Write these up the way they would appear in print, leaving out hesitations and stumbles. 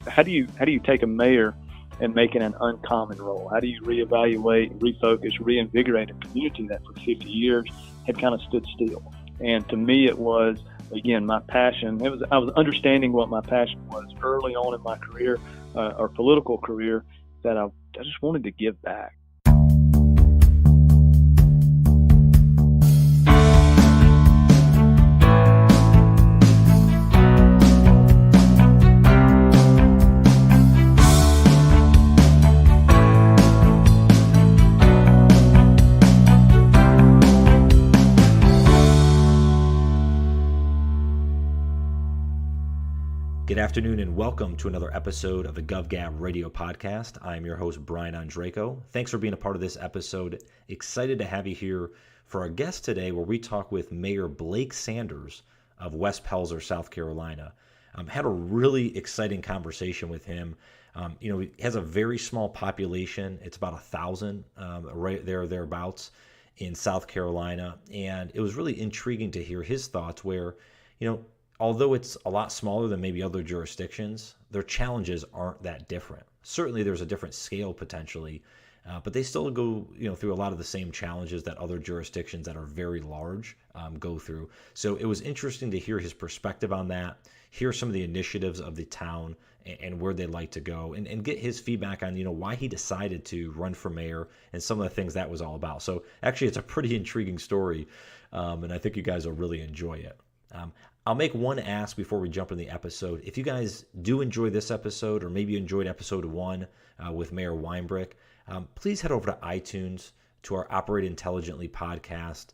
how do you take a mayor and make it an uncommon role? How do you reevaluate, refocus, reinvigorate a community that for 50 years had kind of stood still? And to me, it was, again, my passion. I was understanding what my passion was early on in my career, or political career, that I just wanted to give back. Good afternoon and welcome to another episode of the Gov Gab radio podcast. I'm your host, Brian Andreyko. Thanks for being a part of this episode. Excited to have you here for our guest today, where we talk with Mayor Blake Sanders of West Pelzer, South Carolina. Had a really exciting conversation with him. He has a very small population. It's about 1,000 right there, thereabouts in South Carolina. And it was really intriguing to hear his thoughts where, although it's a lot smaller than maybe other jurisdictions, their challenges aren't that different. Certainly there's a different scale potentially, but they still go through a lot of the same challenges that other jurisdictions that are very large go through. So it was interesting to hear his perspective on that, hear some of the initiatives of the town and where they'd like to go, and get his feedback on why he decided to run for mayor and some of the things that was all about. So actually it's a pretty intriguing story, and I think you guys will really enjoy it. I'll make one ask before we jump in the episode. If you guys do enjoy this episode, or maybe you enjoyed episode 1 with Mayor Weinbrick, please head over to iTunes to our Operate Intelligently podcast.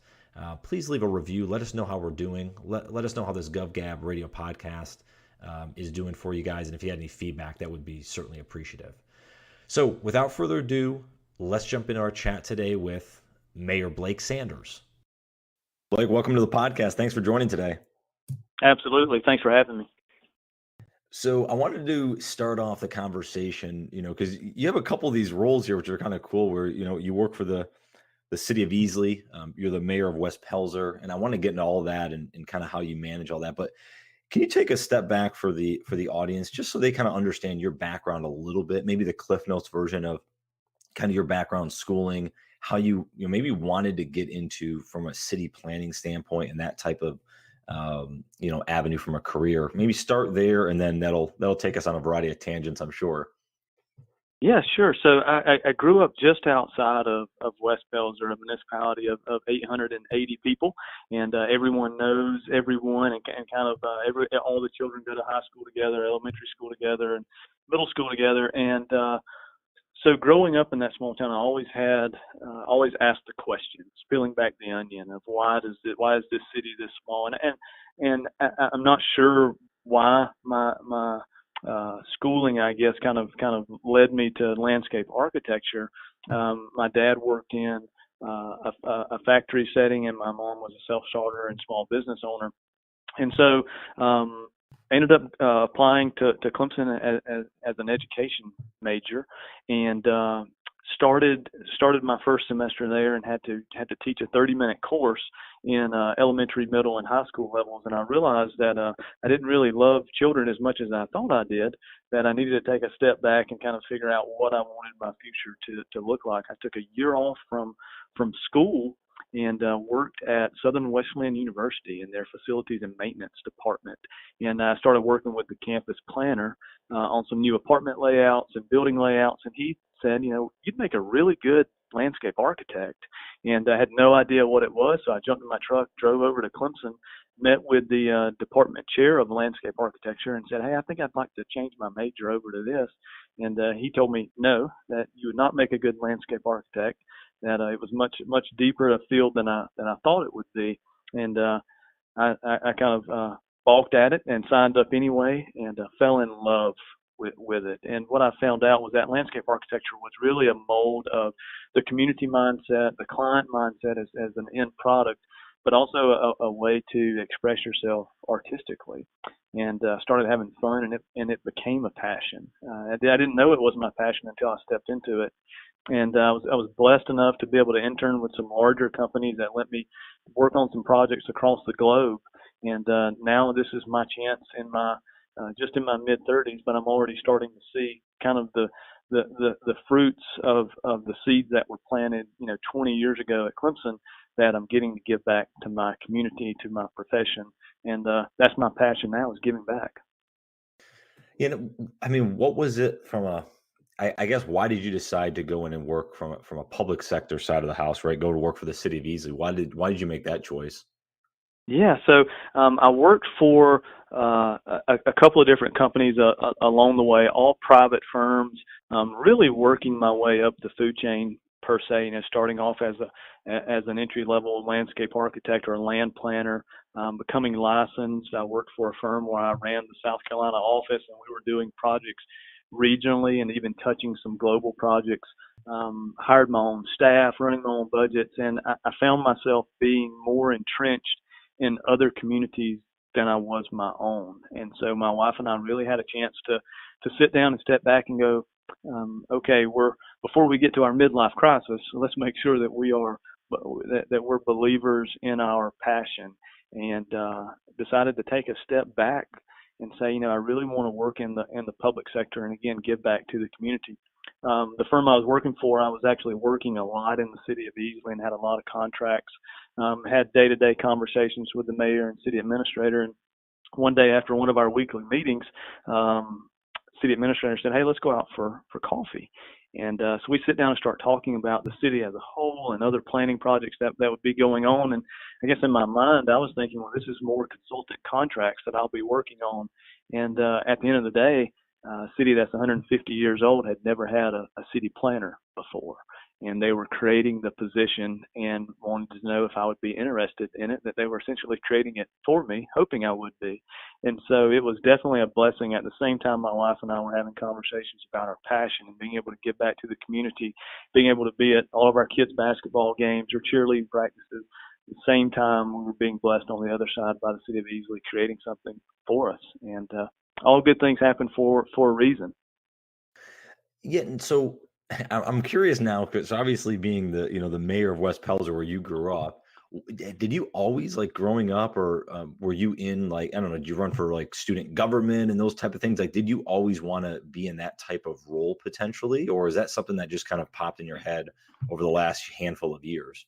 Please leave a review. Let us know how we're doing. Let us know how this Gov Gab radio podcast is doing for you guys. And if you had any feedback, that would be certainly appreciative. So without further ado, let's jump into our chat today with Mayor Blake Sanders. Blake, welcome to the podcast. Thanks for joining today. Absolutely. Thanks for having me. So I wanted to start off the conversation, because you have a couple of these roles here, which are kind of cool, where, you work for the city of Easley. You're the mayor of West Pelzer, and I want to get into all of that and kind of how you manage all that. But can you take a step back for the audience, just so they kind of understand your background a little bit, maybe the Cliff Notes version of kind of your background, schooling, how you maybe wanted to get into from a city planning standpoint and that type of avenue from a career. Maybe start there, and then that'll take us on a variety of tangents, I'm sure. Yeah, sure. So I grew up just outside of West Pelzer, a municipality of 880 people, and everyone knows everyone, and kind of all the children go to high school together, elementary school together, and middle school together, and so growing up in that small town, I always asked the questions, peeling back the onion of why is this city this small, and I'm not sure why my schooling, I guess, kind of led me to landscape architecture. My dad worked in a factory setting, and my mom was a self-starter and small business owner, and so I ended up applying to Clemson as an education major, and started my first semester there, and had to teach a 30-minute course in elementary, middle, and high school levels. And I realized that I didn't really love children as much as I thought I did, that I needed to take a step back and kind of figure out what I wanted my future to look like. I took a year off from school and worked at Southern Wesleyan University in their facilities and maintenance department. And I started working with the campus planner on some new apartment layouts and building layouts. And he said, you'd make a really good landscape architect. And I had no idea what it was, so I jumped in my truck, drove over to Clemson, met with the department chair of landscape architecture, and said, hey, I think I'd like to change my major over to this. And he told me, no, that you would not make a good landscape architect, that it was much deeper a field than I thought it would be. And I kind of balked at it and signed up anyway, and fell in love with it. And what I found out was that landscape architecture was really a mold of the community mindset, the client mindset as an end product, but also a way to express yourself artistically. And started having fun, and it became a passion. I didn't know it was my passion until I stepped into it. And I was blessed enough to be able to intern with some larger companies that let me work on some projects across the globe. And now this is my chance in my just in my mid-30s, but I'm already starting to see kind of the fruits of the seeds that were planted, 20 years ago at Clemson, that I'm getting to give back to my community, to my profession, and that's my passion now, is giving back. I mean, what was it from I guess, why did you decide to go in and work from a public sector side of the house, right? Go to work for the city of Easley. Why did you make that choice? Yeah, so I worked for a couple of different companies along the way, all private firms, really working my way up the food chain per se. Starting off as an entry level landscape architect or a land planner, becoming licensed. I worked for a firm where I ran the South Carolina office, and we were doing projects regionally and even touching some global projects. Hired my own staff, running my own budgets, and I found myself being more entrenched in other communities than I was my own. And so my wife and I really had a chance to sit down and step back and go, okay, before we get to our midlife crisis, let's make sure that that we're believers in our passion, and decided to take a step back and say, I really want to work in the public sector, and again, give back to the community. The firm I was working for, I was actually working a lot in the city of Easley and had a lot of contracts, had day-to-day conversations with the mayor and city administrator. And one day after one of our weekly meetings, city administrator said, hey, let's go out for coffee. And so we sit down and start talking about the city as a whole and other planning projects that would be going on. And I guess in my mind, I was thinking, well, this is more consultant contracts that I'll be working on. And at the end of the day, a city that's 150 years old had never had a city planner before. And they were creating the position and wanted to know if I would be interested in it, that they were essentially creating it for me, hoping I would be. And so it was definitely a blessing. At the same time, my wife and I were having conversations about our passion and being able to give back to the community, being able to be at all of our kids' basketball games or cheerleading practices. At the same time, we were being blessed on the other side by the city of Easley creating something for us. And all good things happen for a reason. Yeah, and so I'm curious now, because obviously being the mayor of West Pelzer where you grew up, did you always, like, growing up, or were you in, like, I don't know, did you run for, like, student government and those type of things? Like, did you always want to be in that type of role potentially, or is that something that just kind of popped in your head over the last handful of years?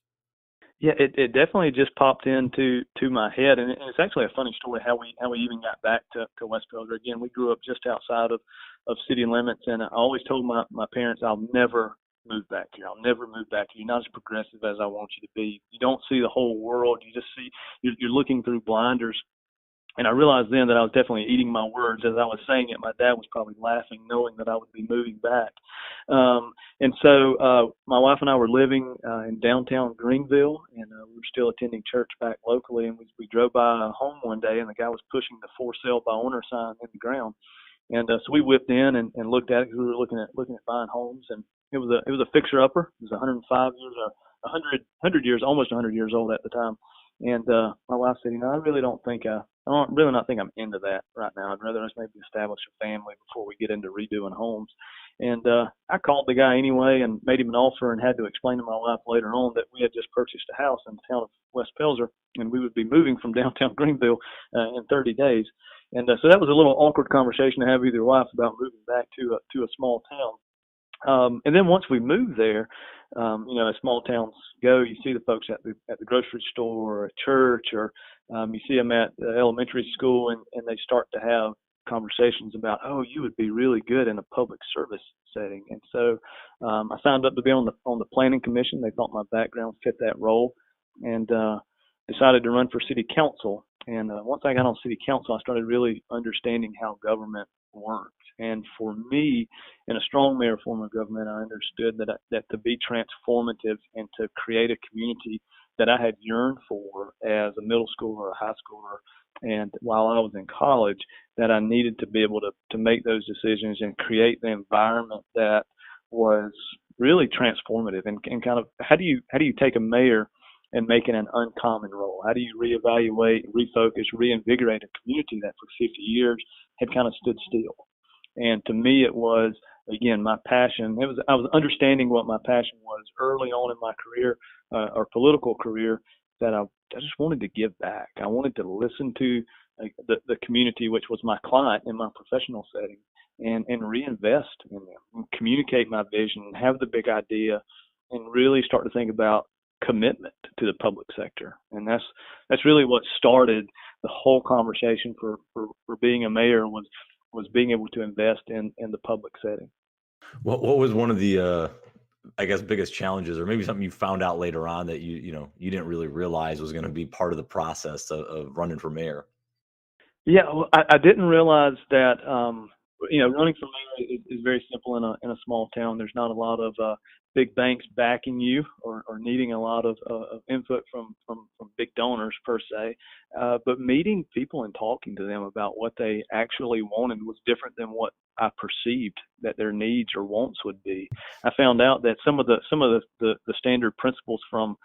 Yeah, it definitely just popped into my head, and it's actually a funny story how we even got back to West Pelzer. Again, we grew up just outside of city limits, and I always told my parents, I'll never move back here. I'll never move back here. You're not as progressive as I want you to be. You don't see the whole world. You just see you're looking through blinders. And I realized then that I was definitely eating my words as I was saying it. My dad was probably laughing, knowing that I would be moving back. And so my wife and I were living in downtown Greenville, and we were still attending church back locally. And we drove by a home one day, and the guy was pushing the for sale by owner sign in the ground. And so we whipped in and looked at it, because we were looking at buying homes. And it was a fixer upper. It was 105 years or 100 years, almost 100 years old at the time. And my wife said, I really don't think I don't really not think I'm into that right now. I'd rather us maybe establish a family before we get into redoing homes. And I called the guy anyway and made him an offer, and had to explain to my wife later on that we had just purchased a house in the town of West Pelzer, and we would be moving from downtown Greenville in 30 days. And so that was a little awkward conversation to have with your wife about moving back to a small town. And then once we moved there, as small towns go, you see the folks at the grocery store or at church, or you see them at the elementary school, and they start to have conversations about, oh, you would be really good in a public service setting. And so I signed up to be on the planning commission. They thought my background fit that role, and decided to run for city council. And once I got on city council, I started really understanding how government worked. And for me, in a strong mayor form of government, I understood that to be transformative and to create a community that I had yearned for as a middle schooler or a high schooler, and while I was in college, that I needed to be able to make those decisions and create the environment that was really transformative. And kind of, how do you take a mayor and make it an uncommon role? How do you reevaluate, refocus, reinvigorate a community that for 50 years had kind of stood still? And to me, it was, again, my passion. I was understanding what my passion was early on in my career, or political career, that I just wanted to give back. I wanted to listen to the community, which was my client in my professional setting, and reinvest in them, and communicate my vision, have the big idea, and really start to think about commitment to the public sector. And that's really what started the whole conversation for being a mayor, was being able to invest in the public setting. What was one of the I guess biggest challenges, or maybe something you found out later on that you didn't really realize was going to be part of the process of running for mayor? Yeah, well, I didn't realize that running for mayor is very simple in a small town. There's not a lot of big banks backing you, or needing a lot of input from big donors per se. But meeting people and talking to them about what they actually wanted was different than what I perceived that their needs or wants would be. I found out that some of the standard principles from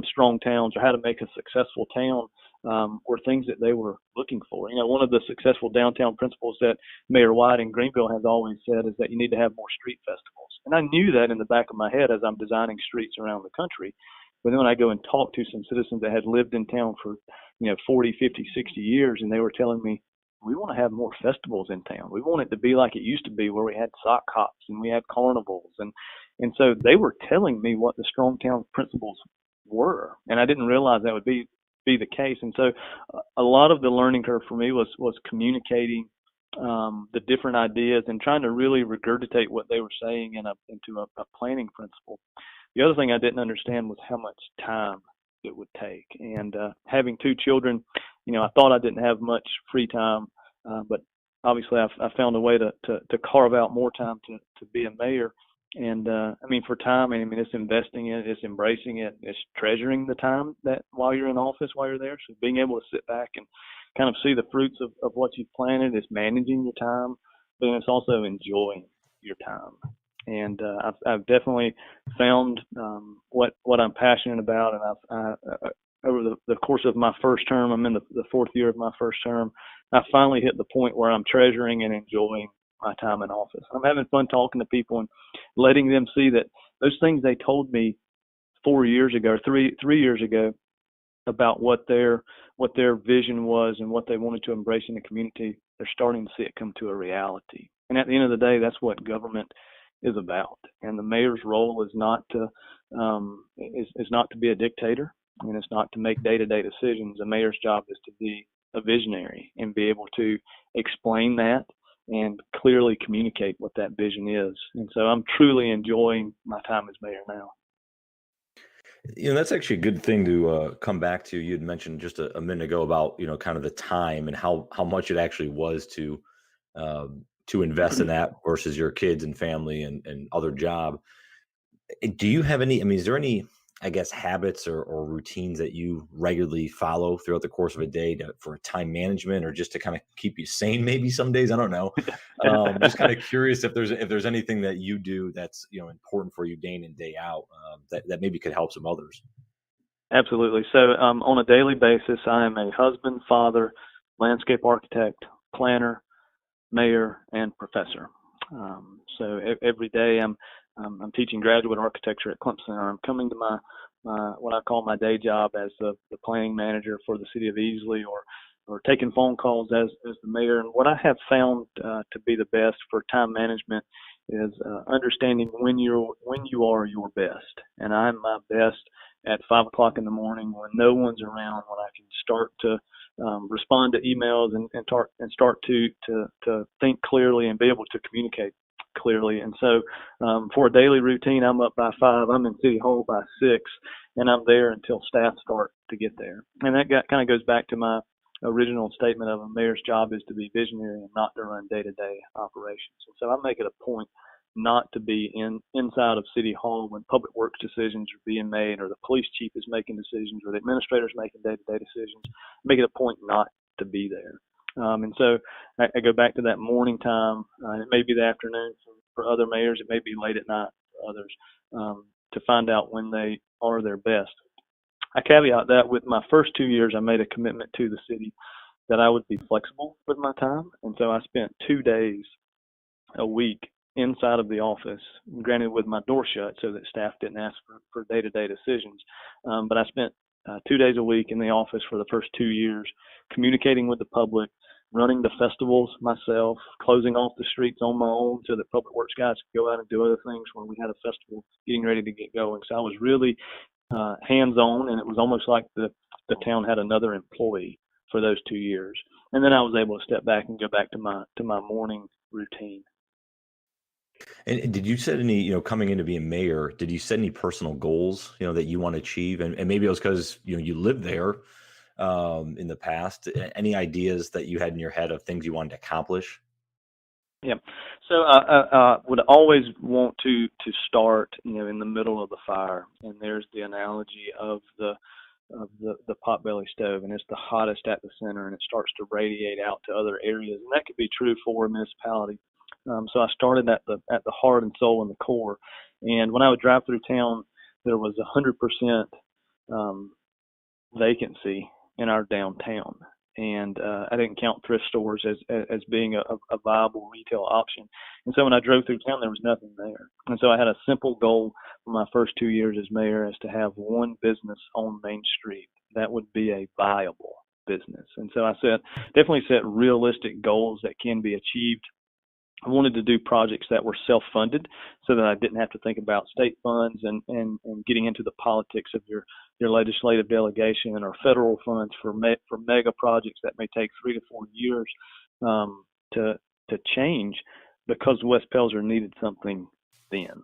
strong towns, or how to make a successful town, were things that they were looking for. One of the successful downtown principles that Mayor White in Greenville has always said is that you need to have more street festivals. And I knew that in the back of my head as I'm designing streets around the country. But then when I go and talk to some citizens that had lived in town for 40, 50, 60 years, and they were telling me, we want to have more festivals in town. We want it to be like it used to be, where we had sock hops and we had carnivals. And so they were telling me what the strong town principles were. And I didn't realize that would be the case. And so a lot of the learning curve for me was communicating the different ideas and trying to really regurgitate what they were saying into a planning principle. The other thing I didn't understand was how much time it would take. And having two children, I thought I didn't have much free time, but obviously I found a way to carve out more time to be a mayor. And for time, it's investing in it, it's embracing it, it's treasuring the time that while you're in office, while you're there. So being able to sit back and kind of see the fruits of what you've planted, is managing your time, but it's also enjoying your time. And I've definitely found what I'm passionate about, and I've over the course of my first term, I'm in the fourth year of my first term, I finally hit the point where I'm treasuring and enjoying my time in office. I'm having fun talking to people and letting them see that those things they told me 4 years ago, or three years ago, about what their vision was and what they wanted to embrace in the community, they're starting to see it come to a reality. And at the end of the day, that's what government is about. And the mayor's role is not to be a dictator, and it's not to make day-to-day decisions. The mayor's job is to be a visionary and be able to explain that and clearly communicate what that vision is. And so I'm truly enjoying my time as mayor now. That's actually a good thing to come back to. You had mentioned just a minute ago about kind of the time and how much it actually was to invest in that versus your kids and family and other job. Do you have any? Is there any, I guess, habits or routines that you regularly follow throughout the course of a day for time management, or just to kind of keep you sane? Maybe some days, I don't know. Just kind of curious if there's anything that you do that's important for you day in and day out, that maybe could help some others. Absolutely. So on a daily basis, I am a husband, father, landscape architect, planner, mayor, and professor. So every day I'm teaching graduate architecture at Clemson, or I'm coming to my what I call my day job as the planning manager for the city of Easley, or taking phone calls as the mayor. And what I have found to be the best for time management is understanding when you are your best. And I'm my best at 5 o'clock in the morning, when no one's around, when I can start to respond to emails and start to think clearly and be able to communicate clearly. And so for a daily routine, I'm up by 5, I'm in City Hall by 6, and I'm there until staff start to get there. And that kind of goes back to my original statement of a mayor's job is to be visionary and not to run day-to-day operations. And so I make it a point not to be inside of City Hall when public works decisions are being made, or the police chief is making decisions, or the administrator's making day-to-day decisions. Make it a point not to be there. And so I go back to that morning time. It may be the afternoon for other mayors. It may be late at night for others, to find out when they are their best. I caveat that with my first 2 years, I made a commitment to the city that I would be flexible with my time. And so I spent 2 days a week inside of the office, granted with my door shut so that staff didn't ask for day-to-day decisions. But I spent 2 days a week in the office for the first 2 years, communicating with the public, running the festivals myself, closing off the streets on my own so that public works guys could go out and do other things when we had a festival getting ready to get going. So I was really hands-on, and it was almost like the town had another employee for those 2 years. And then I was able to step back and go back to my morning routine. And did you set any, coming into being mayor, did you set any personal goals, that you want to achieve? And maybe it was because, you lived there in the past. Any ideas that you had in your head of things you wanted to accomplish? Yeah. So I would always want to start, in the middle of the fire. And there's the analogy of the potbelly stove, and it's the hottest at the center, and it starts to radiate out to other areas. And that could be true for a municipality. So I started at the heart and soul and the core. And when I would drive through town, there was 100% vacancy in our downtown. And I didn't count thrift stores as being a viable retail option. And so when I drove through town, there was nothing there. And so I had a simple goal for my first 2 years as mayor, is to have one business on Main Street that would be a viable business. And so I definitely set realistic goals that can be achieved. I wanted to do projects that were self-funded so that I didn't have to think about state funds and getting into the politics of your legislative delegation or federal funds for mega projects that may take 3 to 4 years to change, because West Pelzer needed something then.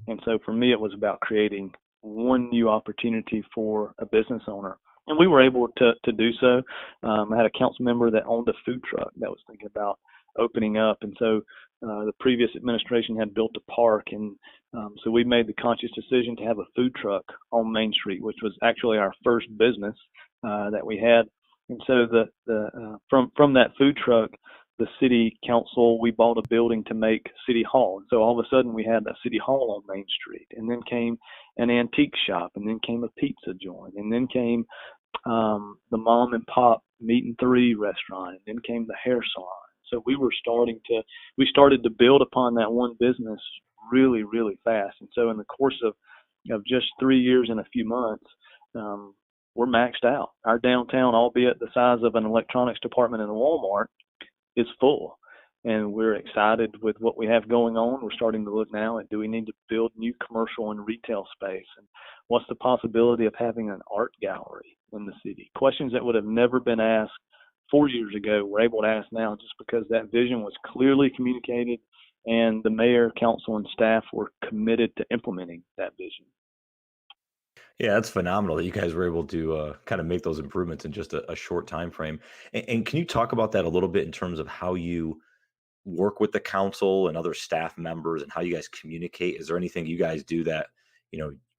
And so for me, it was about creating one new opportunity for a business owner. And we were able to do so. I had a council member that owned a food truck that was thinking about opening up. And so the previous administration had built a park. And so we made the conscious decision to have a food truck on Main Street, which was actually our first business that we had. And so from that food truck, the city council, we bought a building to make City Hall. And so all of a sudden we had a City Hall on Main Street. And then came an antique shop, and then came a pizza joint, and then came the mom and pop meat and three restaurant, and then came the hair salon. So we started to build upon that one business really, really fast. And so in the course of just 3 years and a few months, we're maxed out. Our downtown, albeit the size of an electronics department in a Walmart, is full. And we're excited with what we have going on. We're starting to look now at, do we need to build new commercial and retail space? And what's the possibility of having an art gallery in the city? Questions that would have never been asked 4 years ago, we're able to ask now, just because that vision was clearly communicated and the mayor, council, and staff were committed to implementing that vision. Yeah, that's phenomenal that you guys were able to kind of make those improvements in just a short time frame. And can you talk about that a little bit in terms of how you work with the council and other staff members and how you guys communicate? Is there anything you guys do that,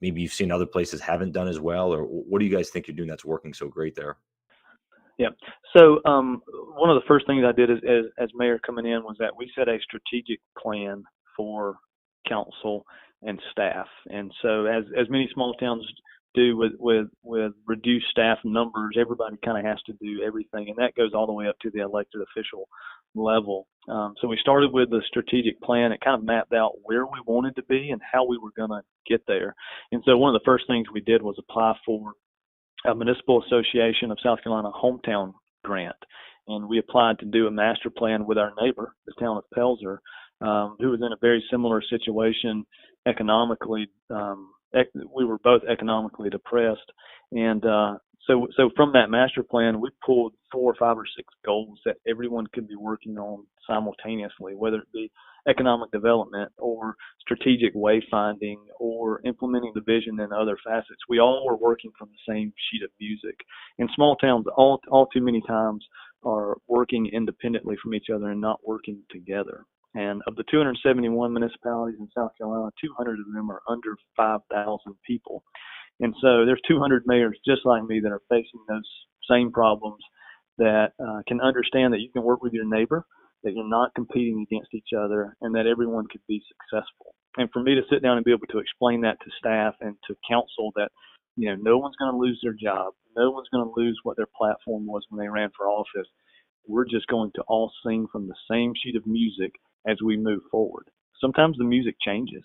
maybe you've seen other places haven't done as well, or what do you guys think you're doing that's working so great there? Yeah. So one of the first things I did as mayor coming in was that we set a strategic plan for council and staff. And so as many small towns do with reduced staff numbers, everybody kind of has to do everything, and that goes all the way up to the elected official level. So we started with the strategic plan. It kind of mapped out where we wanted to be and how we were going to get there. And so one of the first things we did was apply for a Municipal Association of South Carolina hometown grant. And we applied to do a master plan with our neighbor, the town of Pelzer, who was in a very similar situation economically. We were both economically depressed. And so from that master plan, we pulled 4 or 5 or 6 goals that everyone could be working on simultaneously, whether it be economic development or strategic wayfinding or implementing the vision in other facets. We all were working from the same sheet of music. And small towns all too many times are working independently from each other and not working together. And of the 271 municipalities in South Carolina, 200 of them are under 5,000 people. And so there's 200 mayors just like me that are facing those same problems, that can understand that you can work with your neighbor, that you're not competing against each other, and that everyone could be successful. And for me to sit down and be able to explain that to staff and to council, that no one's going to lose their job, no one's going to lose what their platform was when they ran for office. We're just going to all sing from the same sheet of music as we move forward. Sometimes the music changes.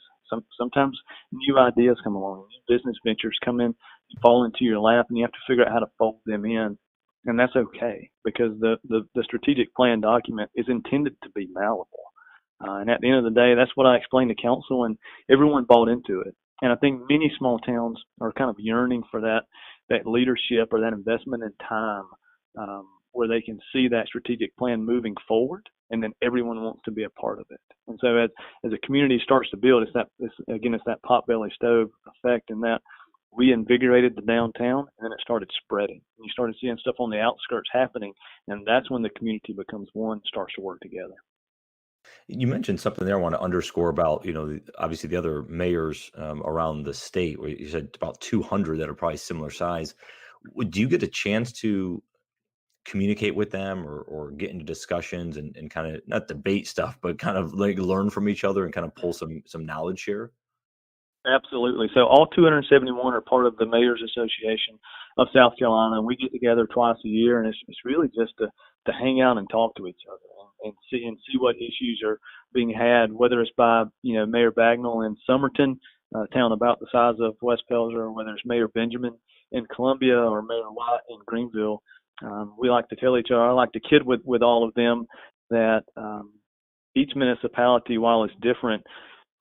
Sometimes new ideas come along, new business ventures come in fall into your lap, and you have to figure out how to fold them in. And that's okay, because the strategic plan document is intended to be malleable. And at the end of the day, that's what I explained to council, and everyone bought into it. And I think many small towns are kind of yearning for that leadership or that investment in time, where they can see that strategic plan moving forward, and then everyone wants to be a part of it. And so as a community starts to build, it's that potbelly stove effect, and that reinvigorated the downtown, and then it started spreading. And you started seeing stuff on the outskirts happening, and that's when the community becomes one, starts to work together. You mentioned something there I want to underscore about, obviously the other mayors around the state, where you said about 200 that are probably similar size. Do you get a chance to communicate with them or get into discussions and kind of not debate stuff, but kind of like learn from each other and kind of pull some knowledge here? Absolutely. So all 271 are part of the Mayor's Association of South Carolina, and we get together twice a year, and it's really just to hang out and talk to each other, and see what issues are being had, whether it's by Mayor Bagnall in Somerton, a town about the size of West Pelzer, or whether it's Mayor Benjamin in Columbia or Mayor White in Greenville. We like to tell each other, I like to kid with all of them that each municipality, while it's different,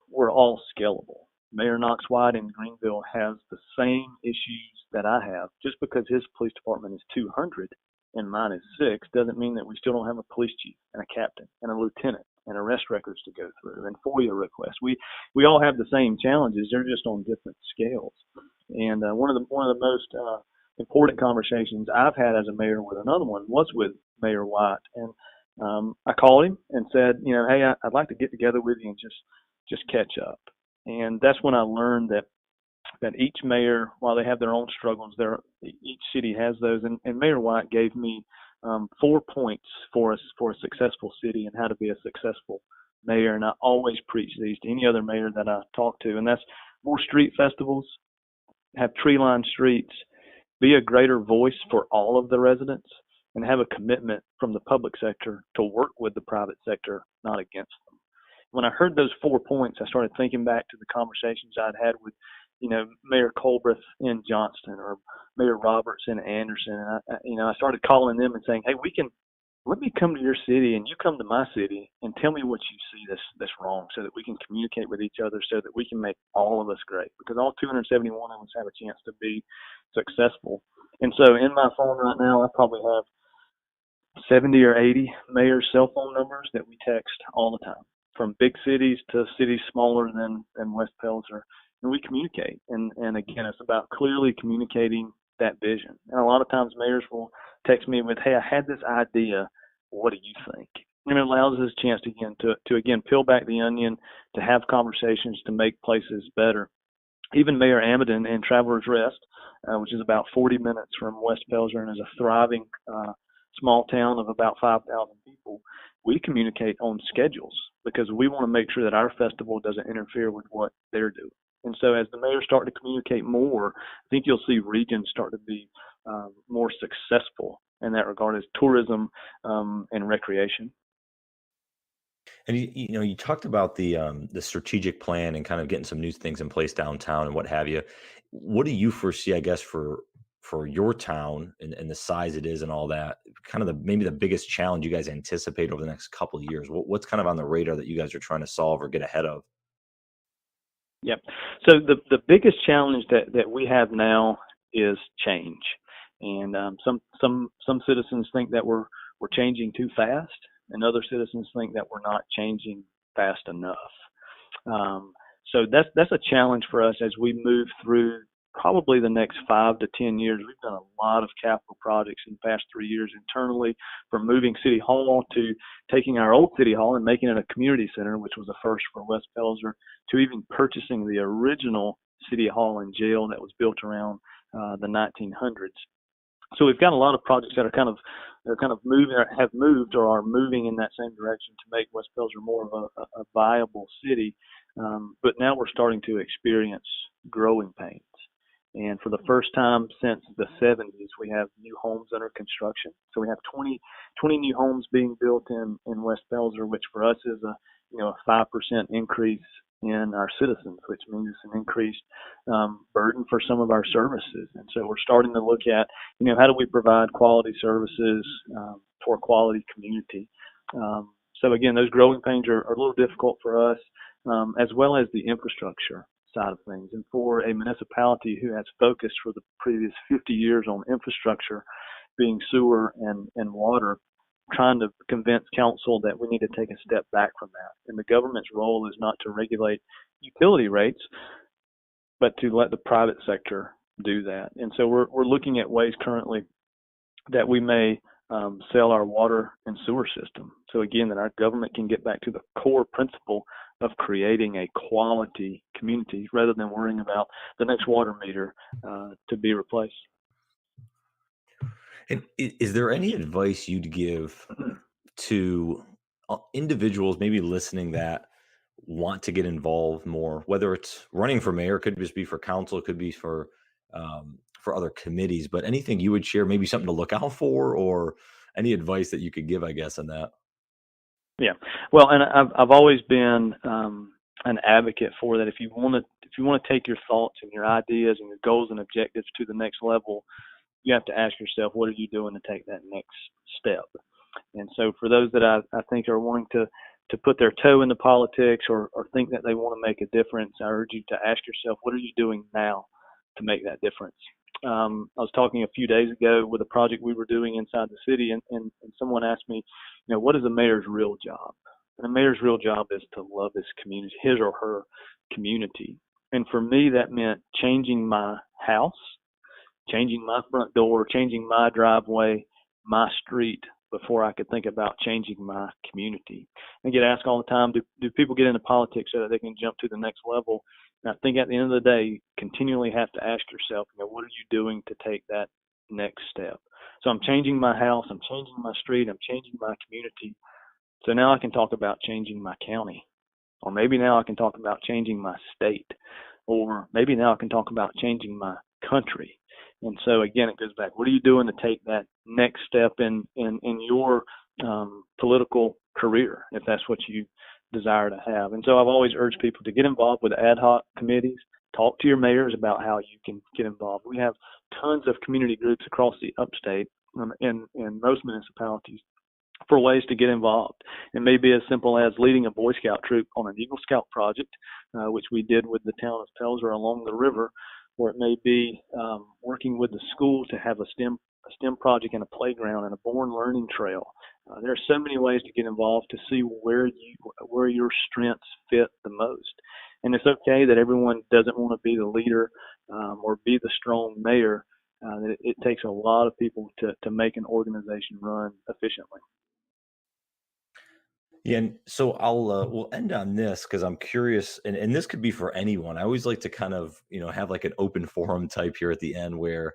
we're all scalable. Mayor Knox White in Greenville has the same issues that I have. Just because his police department is 200 and mine is 6 doesn't mean that we still don't have a police chief and a captain and a lieutenant and arrest records to go through and FOIA requests. We all have the same challenges. They're just on different scales. And one of the most important conversations I've had as a mayor with another one was with Mayor White, and I called him and said, hey, I'd like to get together with you and just catch up. And that's when I learned that each mayor, while they have their own struggles, each city has those. And Mayor White gave me 4 points for a successful city and how to be a successful mayor. And I always preach these to any other mayor that I talk to. And that's more street festivals, have tree-lined streets, be a greater voice for all of the residents, and have a commitment from the public sector to work with the private sector, not against them. When I heard those 4 points, I started thinking back to the conversations I'd had with, Mayor Colbreth in Johnston or Mayor Roberts in Anderson. And I started calling them and saying, hey, let me come to your city and you come to my city and tell me what you see that's wrong, so that we can communicate with each other, so that we can make all of us great, because all 271 of us have a chance to be successful. And so in my phone right now, I probably have 70 or 80 mayor's cell phone numbers that we text all the time, from big cities to cities smaller than West Pelzer. And we communicate. And again, it's about clearly communicating that vision. And a lot of times mayors will text me with, hey, I had this idea. What do you think? And it allows us a chance to again peel back the onion, to have conversations, to make places better. Even Mayor Amadon in Travelers Rest, which is about 40 minutes from West Pelzer and is a thriving small town of about 5,000 people, we communicate on schedules, because we want to make sure that our festival doesn't interfere with what they're doing. And so as the mayors start to communicate more, I think you'll see regions start to be more successful in that regard, as tourism and recreation. And you talked about the strategic plan and kind of getting some new things in place downtown and what have you. What do you foresee, I guess, for your town and the size it is and all that? Kind of maybe the biggest challenge you guys anticipate over the next couple of years. What's kind of on the radar that you guys are trying to solve or get ahead of? Yep. So the biggest challenge that we have now is change, and some citizens think that we're changing too fast, and other citizens think that we're not changing fast enough. So that's a challenge for us as we move through probably the next 5 to 10 years. We've done a lot of capital projects in the past 3 years internally, from moving City Hall to taking our old City Hall and making it a community center, which was a first for West Pelzer, to even purchasing the original City Hall and jail that was built around the 1900s. So we've got a lot of projects that are kind of moving, or have moved, or are moving in that same direction to make West Pelzer more of a viable city. But now we're starting to experience growing pains. And for the first time since the 70s, we have new homes under construction. So we have 20 new homes being built in West Pelzer, which for us is a 5% increase in our citizens, which means it's an increased burden for some of our services. And so we're starting to look at, how do we provide quality services for a quality community? So again, those growing pains are a little difficult for us, as well as the infrastructure side of things. And for a municipality who has focused for the previous 50 years on infrastructure, being sewer and water, trying to convince council that we need to take a step back from that. And the government's role is not to regulate utility rates, but to let the private sector do that. And so we're looking at ways currently that we may sell our water and sewer system. So again, that our government can get back to the core principle of creating a quality community rather than worrying about the next water meter to be replaced. And is there any advice you'd give to individuals maybe listening that want to get involved more, whether it's running for mayor, it could just be for council, it could be for other committees, but anything you would share, maybe something to look out for, or any advice that you could give, I guess, on that? Yeah, well, and I've always been an advocate for that. If you want to take your thoughts and your ideas and your goals and objectives to the next level, you have to ask yourself, what are you doing to take that next step? And so for those that I think are wanting to put their toe into politics or think that they want to make a difference, I urge you to ask yourself, what are you doing now to make that difference? I was talking a few days ago with a project we were doing inside the city, and someone asked me, what is the mayor's real job? And the mayor's real job is to love his community, his or her community. And for me, that meant changing my house, changing my front door, changing my driveway, my street, before I could think about changing my community. I get asked all the time, do people get into politics so that they can jump to the next level? And I think at the end of the day, you continually have to ask yourself, what are you doing to take that next step? So I'm changing my house, I'm changing my street, I'm changing my community. So now I can talk about changing my county. Or maybe now I can talk about changing my state. Or maybe now I can talk about changing my country. And so again, it goes back. What are you doing to take that next step in your political career, if that's what you desire to have? And so I've always urged people to get involved with ad hoc committees. Talk to your mayors about how you can get involved. We have tons of community groups across the upstate in most municipalities for ways to get involved. It may be as simple as leading a Boy Scout troop on an Eagle Scout project, which we did with the town of Pelzer along the river, or it may be working with the school to have a STEM project and a playground and a born learning trail. There are so many ways to get involved to see where your strengths fit the most. And it's okay that everyone doesn't want to be the leader or be the strong mayor. It takes a lot of people to make an organization run efficiently. Yeah, and so we'll end on this because I'm curious, and this could be for anyone. I always like to kind of have like an open forum type here at the end where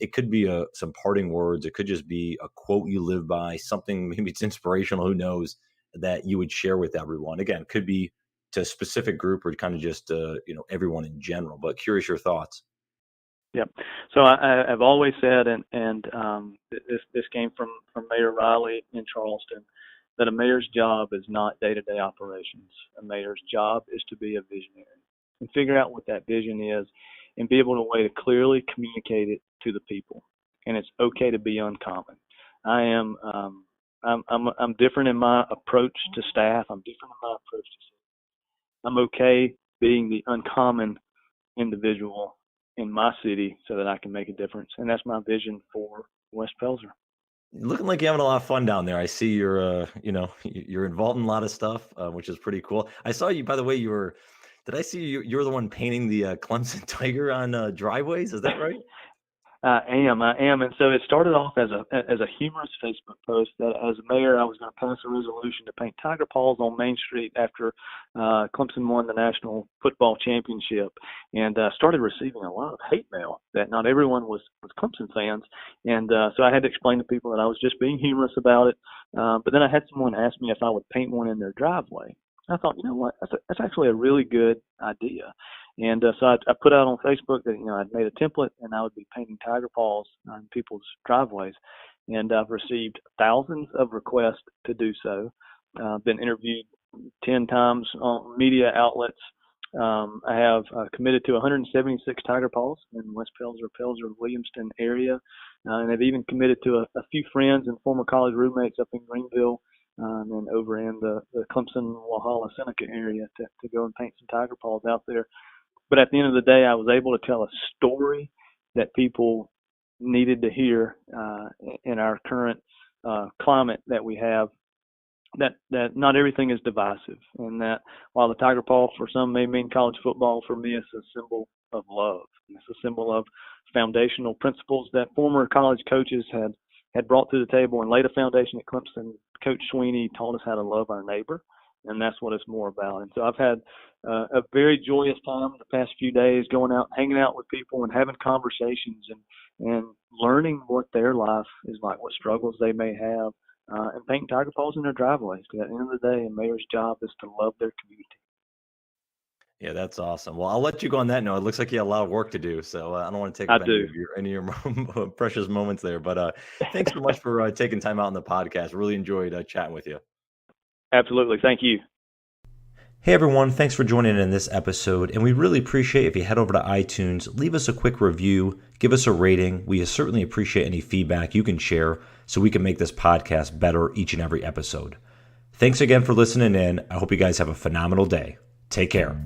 it could be some parting words. It could just be a quote you live by, something maybe it's inspirational. Who knows, that you would share with everyone. Again, could be to a specific group or kind of just everyone in general. But curious your thoughts. Yep. So I've always said, and this came from Mayor Riley in Charleston, that a mayor's job is not day-to-day operations. A mayor's job is to be a visionary and figure out what that vision is and be able to clearly communicate it to the people. And it's okay to be uncommon. I'm different in my approach to staff. I'm different in my approach to. I'm okay being the uncommon individual in my city so that I can make a difference. And that's my vision for West Pelzer. Looking like you're having a lot of fun down there. I see you're involved in a lot of stuff, which is pretty cool. I saw you, by the way, did I see you're the one painting the Clemson Tiger on driveways? Is that right? I am, and so it started off as a humorous Facebook post that as a mayor I was going to pass a resolution to paint tiger paws on Main Street after Clemson won the national football championship, and started receiving a lot of hate mail that not everyone was Clemson fans, and so I had to explain to people that I was just being humorous about it. But then I had someone ask me if I would paint one in their driveway. I thought, what, that's actually a really good idea. And so I put out on Facebook that, I'd made a template and I would be painting tiger paws on people's driveways. And I've received thousands of requests to do so. Been interviewed 10 times on media outlets. I have committed to 176 Tiger Paws in West Pelzer, Williamston area. And I've even committed to a few friends and former college roommates up in Greenville and over in the Clemson, Walhalla, Seneca area to go and paint some Tiger Paws out there. But at the end of the day, I was able to tell a story that people needed to hear in our current climate that we have, that not everything is divisive, and that while the Tiger Paw for some may mean college football, for me it's a symbol of love. It's a symbol of foundational principles that former college coaches had brought to the table and laid a foundation at Clemson. Coach Sweeney taught us how to love our neighbor, and that's what it's more about. And so I've had a very joyous time the past few days, going out, hanging out with people and having conversations and learning what their life is like, what struggles they may have, and painting Tiger Paws in their driveways. Because at the end of the day, a mayor's job is to love their community. Yeah, that's awesome. Well, I'll let you go on that note. It looks like you have a lot of work to do, so I don't want to take up any of your precious moments there. But thanks so much for taking time out on the podcast. Really enjoyed chatting with you. Absolutely. Thank you. Hey everyone, thanks for joining in this episode, and we really appreciate if you head over to iTunes, leave us a quick review, give us a rating. We certainly appreciate any feedback you can share so we can make this podcast better each and every episode. Thanks again for listening in. I hope you guys have a phenomenal day. Take care.